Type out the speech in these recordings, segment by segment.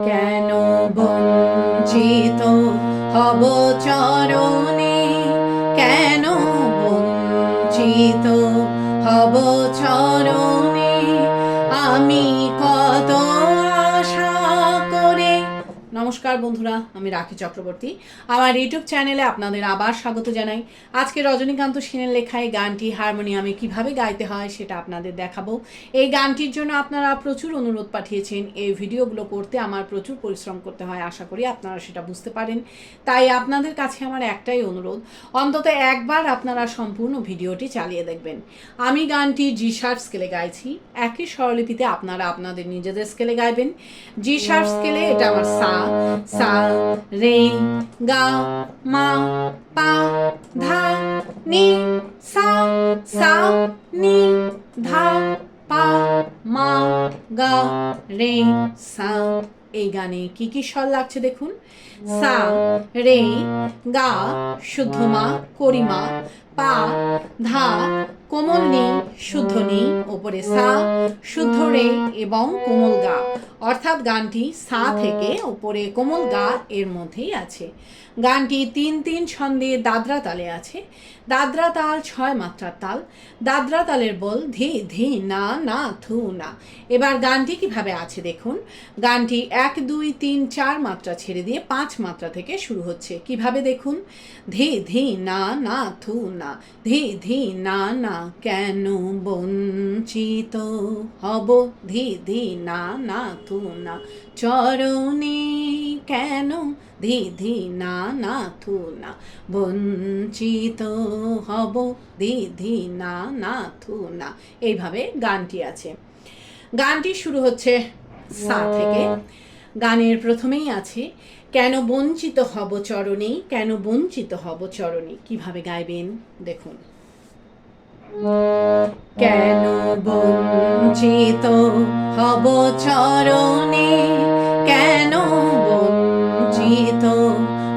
কেন বঞ্চিত হব চরণে, কেন বঞ্চিত হব চরণে, আমি কত আশা করে। নমস্কার বন্ধুরা, আমি রাখি চক্রবর্তী। আমার ইউটিউব চ্যানেলে আপনাদের আবার স্বাগত জানাই। আজকে রজনীকান্ত সেনের লেখা এই গানটি হারমোনিয়ামে কিভাবে গাইতে হয় সেটা আপনাদের দেখাবো। এই গানটির জন্য আপনারা প্রচুর অনুরোধ পাঠিয়েছেন। এই ভিডিওগুলো করতে আমার প্রচুর পরিশ্রম করতে হয়, আশা করি আপনারা সেটা বুঝতে পারেন। তাই আপনাদের কাছে আমার একটাই অনুরোধ, অন্তত একবার আপনারা সম্পূর্ণ ভিডিওটি চালিয়ে দেখবেন। আমি গানটি জি শার্প স্কেলে গাইছি, একই স্বরলিপিতে আপনারা আপনাদের নিজেদের স্কেলে গাইবেন। জি শার্প স্কেলে এটা আমার সা, সা রে গা মা পা ধা নি, সা সা নি ধা পা মা গা রে সা। এই গানে কি কি স্বর লাগছে দেখুন। সা রে গা শুদ্ধ মা করিমা, পা ধা কোমল নি শুদ্ধ নি, ওপরে সা শুদ্ধ রে এবং কোমল গা, অর্থাৎ গানটি সা থেকে ওপরে কোমল গা এর মধ্যেই আছে। গানটি ৩-৩ ছন্দে দাদরা তালে আছে। দাদরা তাল ৬ মাত্রার তাল। দাদরা তালের বল ধি ধি না না থু না। এবার গানটি কিভাবে আছে দেখুন। গানটি ১ ২ ৩ ৪ মাত্রা ছেড়ে দিয়ে ৫ মাত্রা থেকে শুরু হচ্ছে। কিভাবে দেখুন। ধি ধি না না থু না, ধি ধি না না কেন বঞ্চিত হব, ধি ধি না না থু না চরণে, কেন ধি ধি না না থু না বঞ্চিত হব, ধি ধি না না থু না। এইভাবে গানটি আছে। গানটি শুরু হচ্ছে সা থেকে। গানের প্রথমেই আছে কেন বঞ্চিত হব চরণে, কেন বঞ্চিত হব চরণে। কিভাবে গাইবেন দেখুন। কেন বঞ্চিত হব চরণে, কেন বঞ্চিত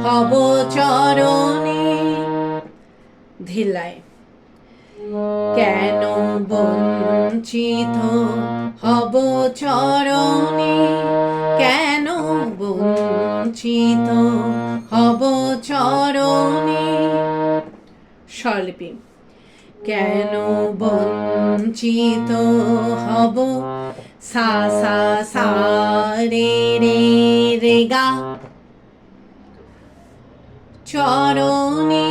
হব চরণে। ধিলায় কেন বঞ্চিত হব চরণে, কেন বঞ্চিত হব চরণে। স্বরলিপি কেন বঞ্চিত হব, সা সা সা রে রে রে গা চরণে,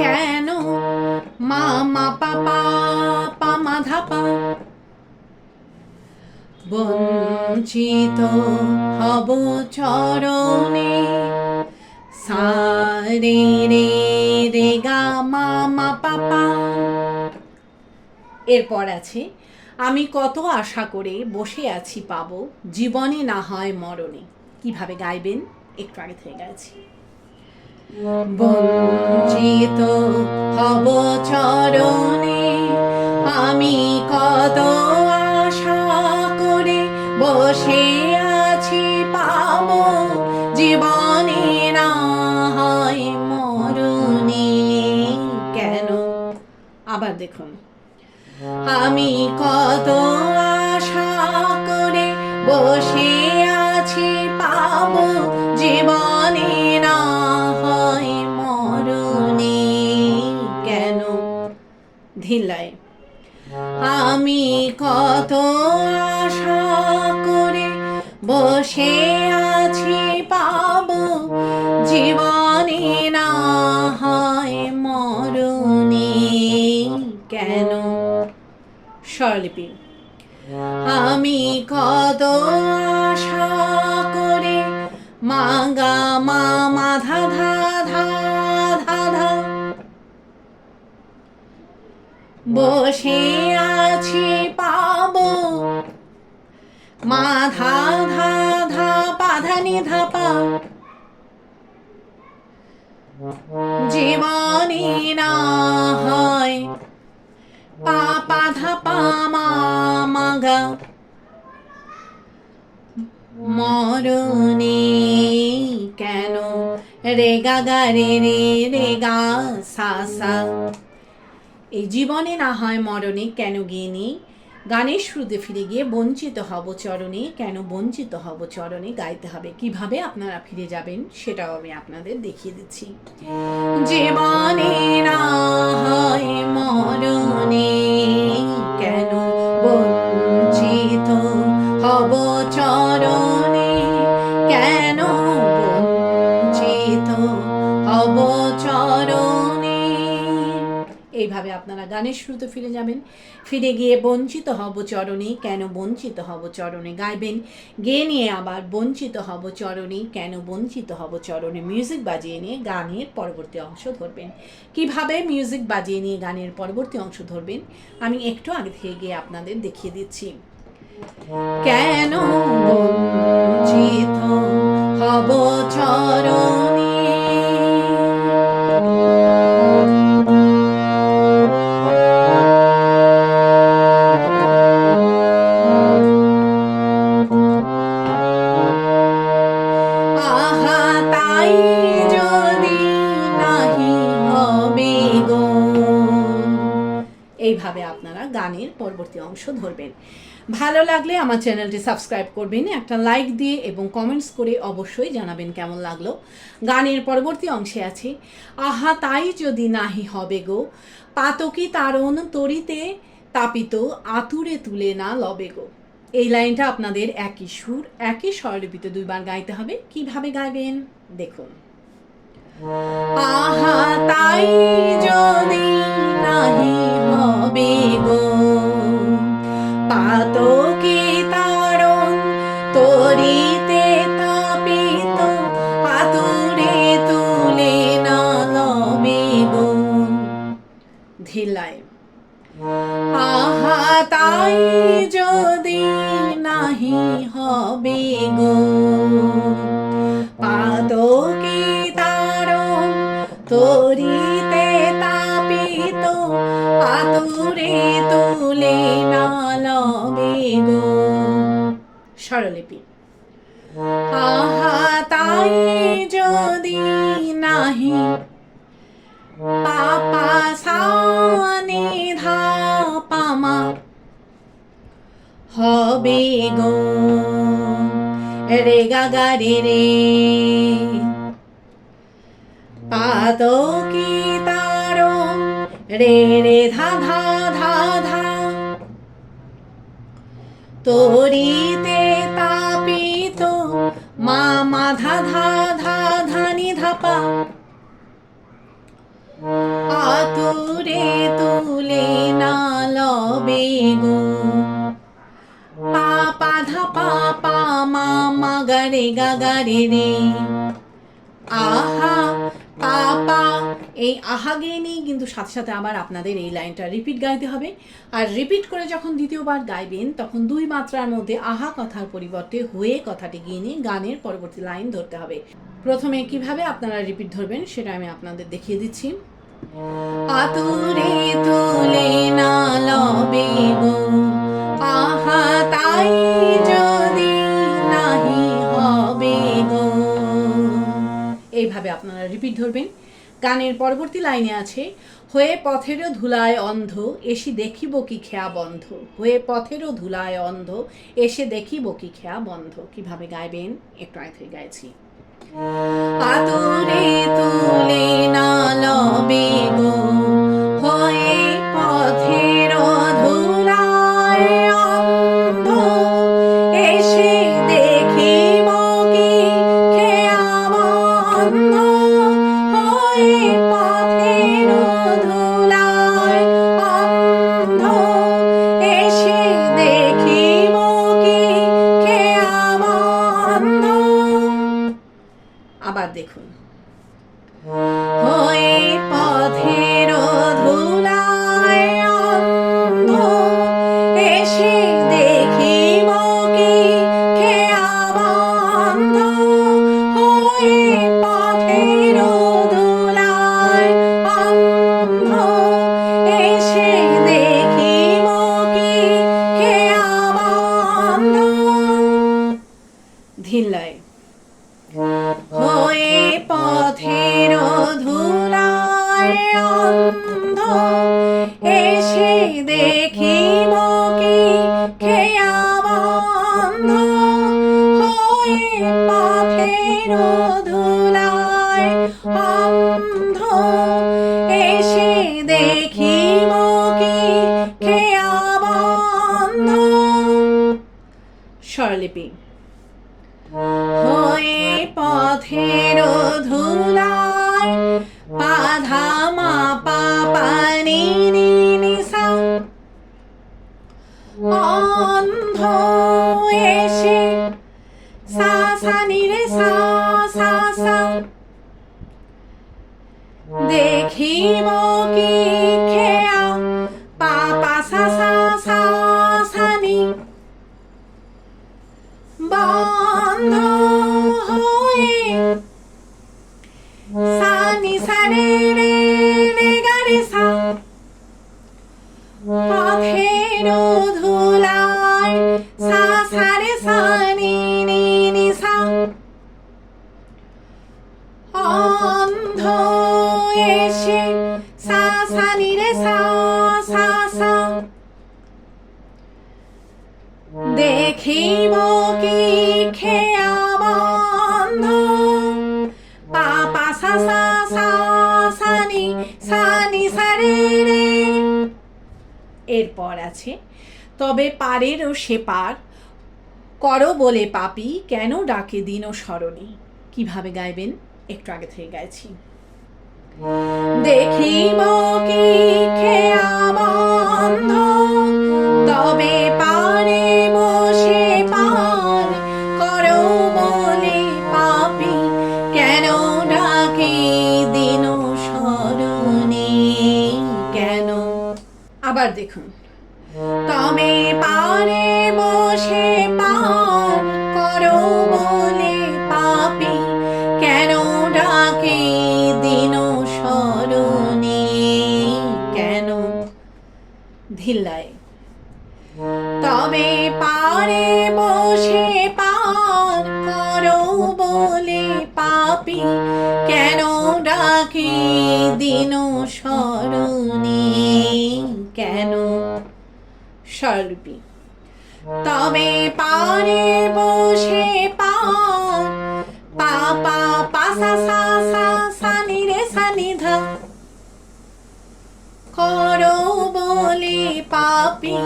কেন মা মা পা পা পা মা ধা পা। বঞ্চিত হব চরণে, সা রে রে রে গা মা মা পা পা। এরপর আছে আমি কত আশা করে বসে আছি পাবো, জীবনে না হয় মরণে। কিভাবে গাইবেন একটু আগে থেকে গাইছি। বঞ্চিত হব চরণে, আমি কত আশা করে বসে আছি পাবো, জীবনে না হয় মরণে, কেন। আবার দেখুন। আমি কত আশা করে বসে আছি পাবো, জীবনে না হয় মরণে, কেন। ধিলায় আমি কত আশা করে বসে আছি পাবো, জীবনে না হয় মরণে, কেন। স্বরলিপি আমি কত আশা করে মা গা মা মা ধা ধা ধা ধা ধা, বসে আছি পাবো, মা ধা ধা ধা পা ধা নি ধা পা, জীবনে না হয় পা পা ধা পা মা মা গা মরণে, কেন। রে গা গা রে রে রে গা সা সা। এই জীবনে না হয় মরণে কেন গিয়ে নেই, গানের শুরুতে ফিরে গিয়ে বঞ্চিত হব চরণে, কেন বঞ্চিত হব চরণে গাইতে হবে। কিভাবে আপনারা ফিরে যাবেন সেটাও আমি আপনাদের দেখিয়ে দিচ্ছি। জীবনে না হয় মরণে, কেন বঞ্চিত হব চরণে, কেন বঞ্চিত হব চরণে। এইভাবে আপনারা গানের শুরুতে ফিরে যাবেন, ফিরে গিয়ে বঞ্চিত হব চরণে, কেন বঞ্চিত হব চরণে গাইবেন। গেয়ে নিয়ে আবার বঞ্চিত হব চরণে, কেন বঞ্চিত হব চরণে মিউজিক বাজিয়ে নিয়ে গানের পরবর্তী অংশ ধরবেন। কিভাবে মিউজিক বাজিয়ে নিয়ে গানের পরবর্তী অংশ ধরবেন আমি একটু আগে থেকে গিয়ে আপনাদের দেখিয়ে দিচ্ছি। কেন বঞ্চিত হব চরণে, এইভাবে আপনারা গানের পরবর্তী অংশ ধরবেন। ভালো লাগলে আমার চ্যানেলটি সাবস্ক্রাইব করবেন, একটা লাইক দিয়ে এবং কমেন্টস করে অবশ্যই জানাবেন কেমন লাগলো। গানের পরবর্তী অংশে আছে, আহা তাই যদি নাহি হবে গো, পাতকি তারণ তরিতে তাপিত আতুরে তুলে না লবে গো। এই লাইনটা আপনাদের একই সুর একই স্বরলিপিতে দুইবার গাইতে হবে। কিভাবে গাইবেন দেখুন। আহা তাই যদি নাহি হবে গো, পাতকি তারণ তরিতে তাপিত আতুরে তুলে না লবে গো। ধিলায় আহা তাই যদি নাহি হবে গো, পাতকি তারণ তরিতে তাপিত আতুরে তুলে না লবে গো। স্বরলিপি আহা তাই যদি নাহি পাপা সানি ধা পামা হবে গো, রে গা গা রে রে, পাতকি তারণ রে রে ধা ধা ধা ধা, তরিতে তাপিত মা মা ধা ধা ধা ধানি ধাপা, আতুরে তুলে না লবে গো, পাপা ধা পাপা মা মা গা রে গা গা রে রে। আহা পাপা, এই আহা গেয়ে নিয়ে কিন্তু সাথে সাথে আবার আপনাদের এই লাইনটা রিপিট গাইতে হবে। আর রিপিট করে যখন দ্বিতীয়বার গাইবেন তখন দুই মাত্রার মধ্যে আহা কথার পরিবর্তে হয়ে কথাটি গিয়ে নিয়ে গানের পরবর্তী লাইন ধরতে হবে। প্রথমে কিভাবে আপনারা রিপিট ধরবেন সেটা আমি আপনাদের দেখিয়ে দিচ্ছি। আতুরে তুলে না লবে গো, আহা তাই যদি নাহি হবে গো। এইভাবে আপনারা রিপিট ধরবেন। গানের পরবর্তী লাইনে আছে, হয়ে পথেরও ধুলায় অন্ধ এসে দেখিব কি খেয়া বন্ধ, হয়ে পথেরও ধুলায় অন্ধ এসে দেখিব কি খেয়া বন্ধ। কিভাবে গাইবেন একটু আগে গাইছি। আতুরে তুলে না লবে গো, হয়ে পথেরও ধুলায় অন্ধ এসে দেখিব কি খেয়া বন্ধ, হয়ে পথেরও ধুলায় অন্ধ এসে দেখিব কি খেয়া বন্ধ। আবার দেখুন, হয়ে পথেরও ধুলায় অন্ধ এসে দেখিব কি খেয়া বন্ধ, হয়ে পথেরও ধুলায় অন্ধ এসে দেখিব কি খেয়া বন্ধ। ধিল্লায় হয়ে পথেরও ধুলায় অন্ধ এসে দেখিব কি ধুলায় অন্ধ এসে দেখিব কি খেয়া বন্ধ। স্বরলিপি হয়ে পথের ধুলায় পাধা মা পা নি নি নি সা অন্ধ এসে সা সা নি রে সা সা সা দেখিব কি খেয়া পা পা সা সা সা সা নি বন্ধ হয়ে সা নি সা রে রে রে গা রে সা পথের ধুলায় সা সা রে সা নি নি নি সা অন্ধ এসে সা সা নি রে সা সা সা দেখিব কি খেয়া বন্ধ পা পা সা সা সা সা নি সা রে রে। এরপর আছে তবে পারেরও সে পার করো বলে পাপি কেন ডাকে দিন ও স্মরণে। কিভাবে গাইবেন একটু আগে থেকে গাইছি। দেখিব কি খেয়া বন্ধ তবে পারে বসে পার করো বলে পাপি কেন ডাকে দিন স্মরণে কেন। আবার দেখুন তবে পারে বসে পার করো বলে পাপি কেন ডাকে দিন স্মরণে কেন। ধিল্লায় তবে পারে বসে পার করো বলে পাপি কেন ডাকে দিন স্মরণে কেন। স্বরলিপি তবে পারে বসে পার পা পা পা সা সা সা সা নি রে সা নি ধা করো বলে পাপি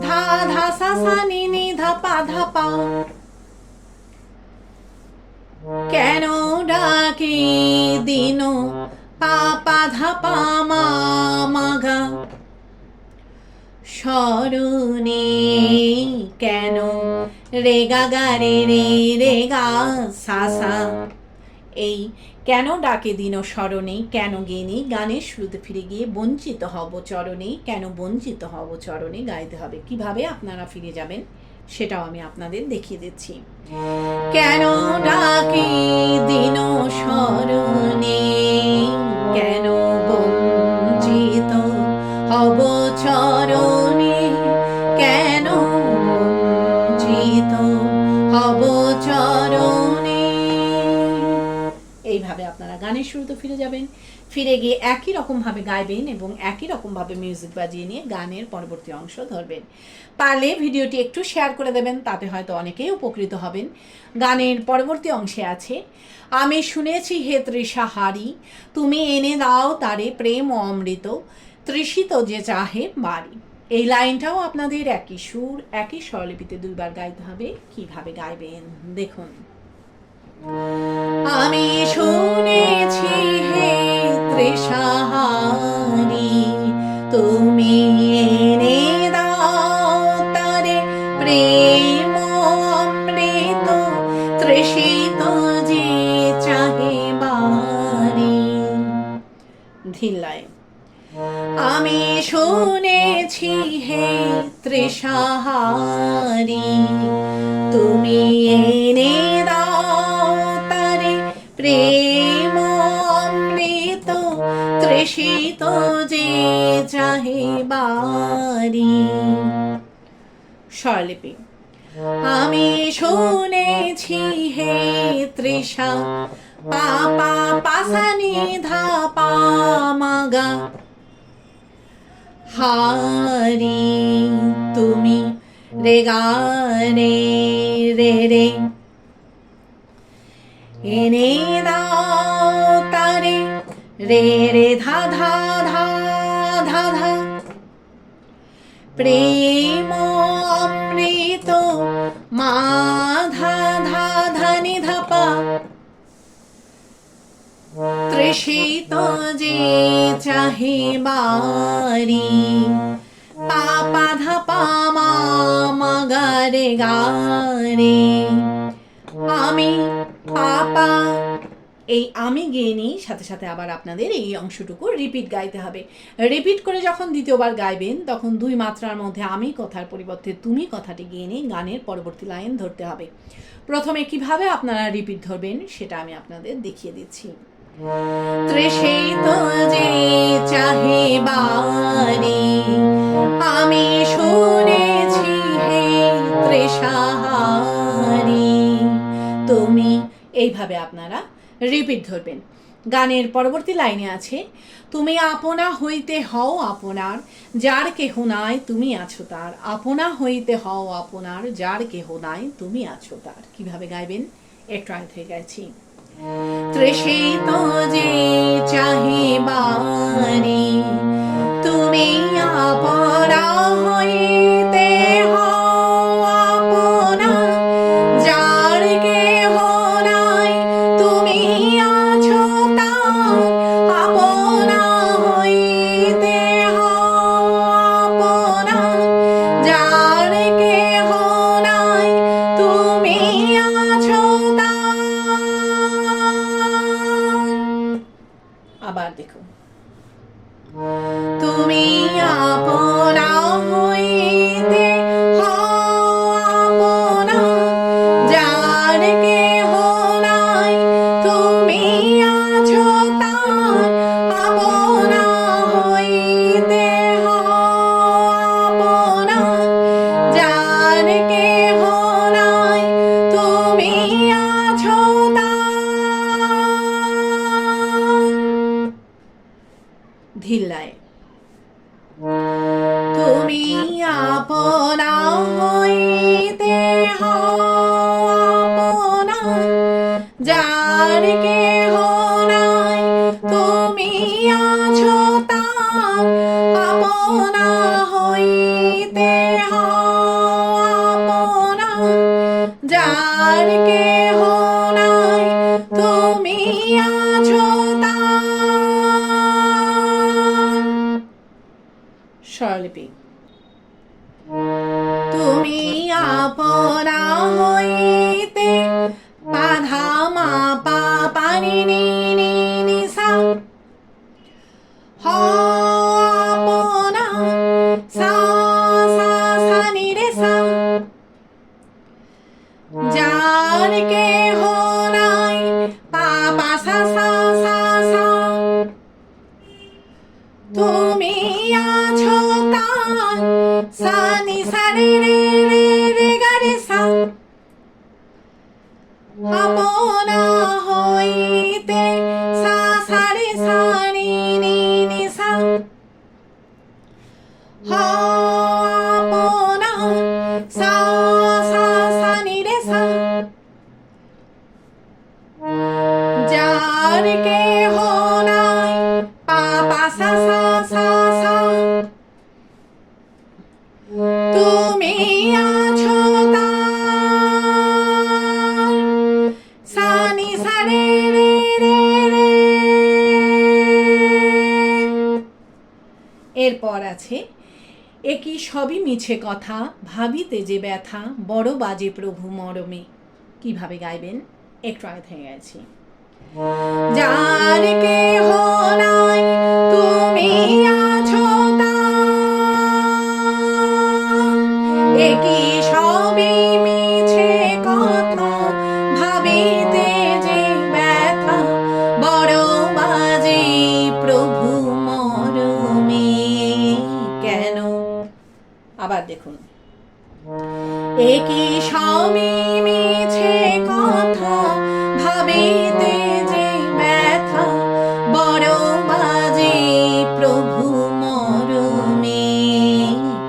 ধা ধা সা সা নি নি ধা পা কেন ডাকে দিন পা পা ধা পা মা মা গা স্মরণে কেন। রে গা গা রে রে রে গা সা সা। এই কেন ডাকে দিন স্মরণে কেন গেনি গানের শুরুতে ফিরে গিয়ে বঞ্চিত হব চরণে কেন বঞ্চিত হব চরণে গাইতে হবে। কিভাবে আপনারা ফিরে যাবেন সেটাও আমি আপনাদের দেখিয়ে দিচ্ছি। কেন ডাকে দিন স্মরণে কেন বঞ্চিত হব চরণে কেন বঞ্চিত হব চরণে। এইভাবে আপনারা গানের শুরুতে ফিরে যাবেন, ফিরে গিয়ে একই রকমভাবে গাইবেন এবং একই রকমভাবে মিউজিক বাজিয়ে নিয়ে গানের পরবর্তী অংশ ধরবেন। পারলে ভিডিওটি একটু শেয়ার করে দেবেন, তাতে হয়তো অনেকেই উপকৃত হবেন। গানের পরবর্তী অংশে আছে আমি শুনেছি হে তৃষাহারি তুমি এনে দাও তারে প্রেম ও অমৃত তৃষিত যে চাহে বাড়ি। এই লাইনটাও আপনাদের একই সুর একই স্বরলিপিতে দুইবার গাইতে হবে। কিভাবে গাইবেন দেখুন। আমি শুনেছি হে তৃষাহারি তুমি এনে দাও তারে প্রেম অমৃত তৃষিত যে চাহে বাড়ি। ধিল্লায় আমি শুনেছি হে তৃষাহারি তুমি এনে দাও তারে প্রেম অমৃত তৃষিত যে চাহে বাড়ি। স্বরলিপি আমি শুনেছি হে তৃষা পা পা পা সা নি ধা পা মা গা হারি তুমি রে গা রে রে রে এনে দাও তারে রে রে ধা ধা ধা ধা ধা প্রেম অমৃত মা ধা ধা ধা নি ধা পা তৃষিত যে চাহে বারি পা পা ধা পা মা মা গা রে গা রে আমি পাপা। এই আমি গেয়ে নিই, সাথে সাথে আবার আপনাদের এই অংশটুকু রিপিট গাইতে হবে। রিপিট করে যখন দ্বিতীয়বার গাইবেন তখন দুই মাত্রার মধ্যে আমি কথার পরিবর্তে তুমি কথাটি গেয়ে নিয়ে গানের পরবর্তী লাইন ধরতে হবে। প্রথমে কিভাবে আপনারা রিপিট ধরবেন সেটা আমি আপনাদের দেখিয়ে দিচ্ছি। তৃষিত যে চাহে বারি আমি শুনেছি হে তৃষাহারি তুমি, এইভাবে আপনারা রিপিট ধরবেন। গানের পরবর্তী লাইনে আছে তুমি আপনা হইতে হও আপনার যার কেহ নাই তুমি আছো তার। আপনা হইতে হও আপনার যার কেহ নাই তুমি আছো তার। কিভাবে গাইবেন একটু আগে থেকে গাইছি। তৃষিত যে চাহে বারি তুমি আপনা হইতে হও আপনা যার কেহ নাই তুমি আছো তার। আপনা হইতে হও আপনা যার কেহ নাই তুমি আছো তার। আবার দেখো, তুমি আপনা হইতে হও আপনা যার কেহ নাই তুমি আছো তার। আপনা হইতে হও আপনা যার কেহ নাই তুমি আছো তার। ধিল্লায় তুমি আপনা হইতে হও আপনা যার কেহ নাই তুমি আছো তার। আপনা হইতে হও আপনা যার কেহ নাই তুমি আছো তার। স্বরলিপি তুমি আপনা হইতে পাধা মা পা পানি নি নি নি সা হও আপনা সা সা সা নি রে সা যার কেহ নাই পা পা সা সা সা সা তুমি আছো তার। সা নি সা রে রে রে রে গা রে সা আপনা হইতে সা সা রে সা নি নি নি সা হও আপনা সা সা সা নি রে সা যার কেহ নাই পা পা সা সা সা সা তুমি আছো তার। সা নি সা রে রে রে রে। এরপর আছে একই সবই মিছে কথা ভাবিতে যে ব্যথা বড় বাজে প্রভু মরমে। কিভাবে গাইবেন একটু আগে থেকে গেছি। যার কেহ নাই তুমি আছো তার। একই সবই মিছে কথা ভাবিতে যে ব্যথা বড় বাজে প্রভু মরমে। কেন? আবার দেখুন, একই সবই মিছে কথা ভাবিতে যে ব্যথা বড় বাজে প্রভু মরমে।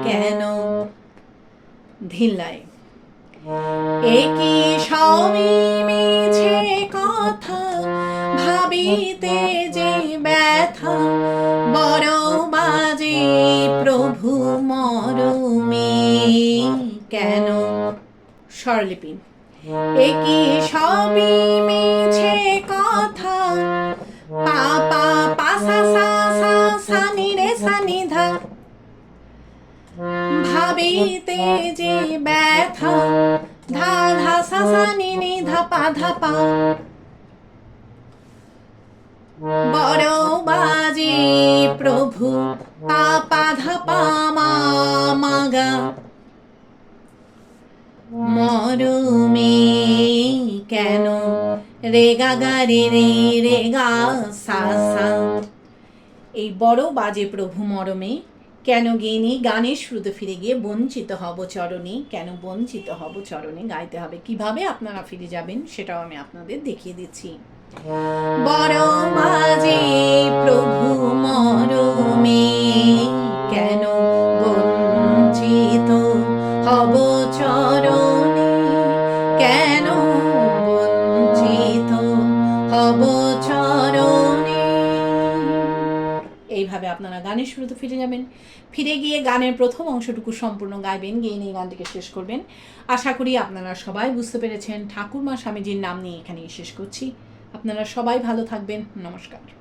কেন? ধিল্লায় একই সবই মিছে কথা ভাবিতে যে ব্যথা বড় বাজে প্রভু মরমে কেন। স্বরলিপি। একি সবই মিছে কথা পা পা পা সা সা সা সা নি রে সা নি ধা। ভাবিতে যে ব্যথা ধা ধা সা সা নি নি ধা পা ধা পা। বড় বাজে প্রভু পা পা ধা পা মা মা গা। মরমে কেন রে গা গা রে রে রে গা সা সা। এই বড় বাজে প্রভু মরমে কেন গেয়ে গানের শ্রুতে ফিরে গিয়ে বঞ্চিত হব চরণে। কেন বঞ্চিত হব চরণে গাইতে হবে। কিভাবে আপনারা ফিরে যাবেন সেটাও আমি আপনাদের দেখিয়ে দিচ্ছি। বড় বাজে প্রভু মরমে কেন বঞ্চিত হব চরণে। কেন বঞ্চিত হব চরণে। এইভাবে আপনারা গানের শুরুতে ফিরে যাবেন। ফিরে গিয়ে গানের প্রথম অংশটুকু সম্পূর্ণ গাইবেন, গেয়ে নিয়ে গানটিকে শেষ করবেন। আশা করি আপনারা সবাই বুঝতে পেরেছেন। ঠাকুরমা স্বামীজির নাম নিয়ে এখানেই শেষ করছি। আপনারা সবাই ভালো থাকবেন। নমস্কার।